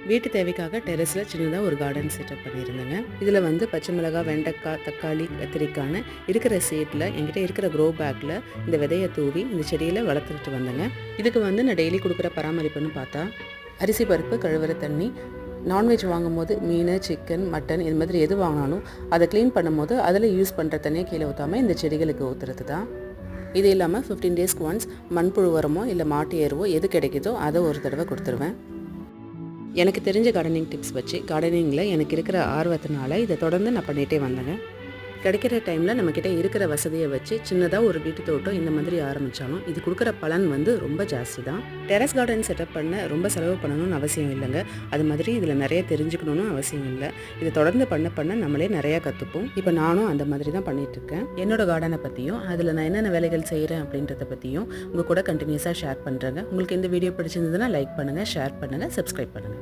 வீட்டு தேவைக்காக டெரஸில் சின்னதாக ஒரு கார்டன் செட்டப் பண்ணியிருந்தேங்க. இதில் வந்து பச்சை மிளகாய், வெண்டைக்காய், தக்காளி, கத்திரிக்காய்னு இருக்கிற சீட்டில் என்கிட்ட இருக்கிற க்ரோ பேக்கில் இந்த விதையை தூவி இந்த செடியில் வளர்த்துக்கிட்டு வந்தேங்க. இதுக்கு வந்து நான் டெய்லி கொடுக்குற பராமரிப்புன்னு பார்த்தா அரிசி பருப்பு, கழுவுற தண்ணி, நான்வெஜ் வாங்கும்போது மீன், சிக்கன், மட்டன் இது மாதிரி எது வாங்கினாலும் அதை க்ளீன் பண்ணும்போது அதில் யூஸ் பண்ணுற தண்ணியை கீழே ஊற்றாமல் இந்த செடிகளுக்கு ஊற்றுறது தான். இது இல்லாமல் 15 டேஸ்க்கு ஒன்ஸ் மண்புழு உரமோ இல்லை மாட்டு எருவோ எது கிடைக்குதோ அதை ஒரு தடவை கொடுத்துருவேன். எனக்கு தெரிஞ்ச கார்டனிங் டிப்ஸ் வச்சு கார்டனிங்கில் எனக்கு இருக்கிற ஆர்வத்தினால இதை தொடர்ந்து நான் பண்ணிகிட்டே வந்தேங்க. கிடைக்கிற டைமில் நம்மக்கிட்ட இருக்கிற வசதியை வச்சு சின்னதாக ஒரு வீட்டு தோட்டம் இந்த மாதிரி ஆரம்பித்தாலும் இது கொடுக்குற பலன் வந்து ரொம்ப ஜாஸ்தி தான். டெரஸ் கார்டன் செட்டப் பண்ண ரொம்ப செலவு பண்ணணும்னு அவசியம் இல்லைங்க. அது மாதிரி இதில் நிறைய தெரிஞ்சுக்கணும்னு அவசியம் இல்லை. இதை தொடர்ந்து பண்ண நம்மளே நிறையா கற்றுப்போம். இப்போ நானும் அந்த மாதிரி தான் பண்ணிகிட்ருக்கேன். என்னோட கார்டனை பற்றியும் அதில் நான் என்னென்ன வேலைகள் செய்கிறேன் அப்படின்றத பற்றியும் உங்கள் கூட கண்டினியூஸாக ஷேர் பண்ணுறேங்க. உங்களுக்கு இந்த வீடியோ பிடிச்சிருந்ததுன்னா லைக் பண்ணுங்கள், ஷேர் பண்ணுங்கள், சப்ஸ்கிரைப் பண்ணுங்கள்.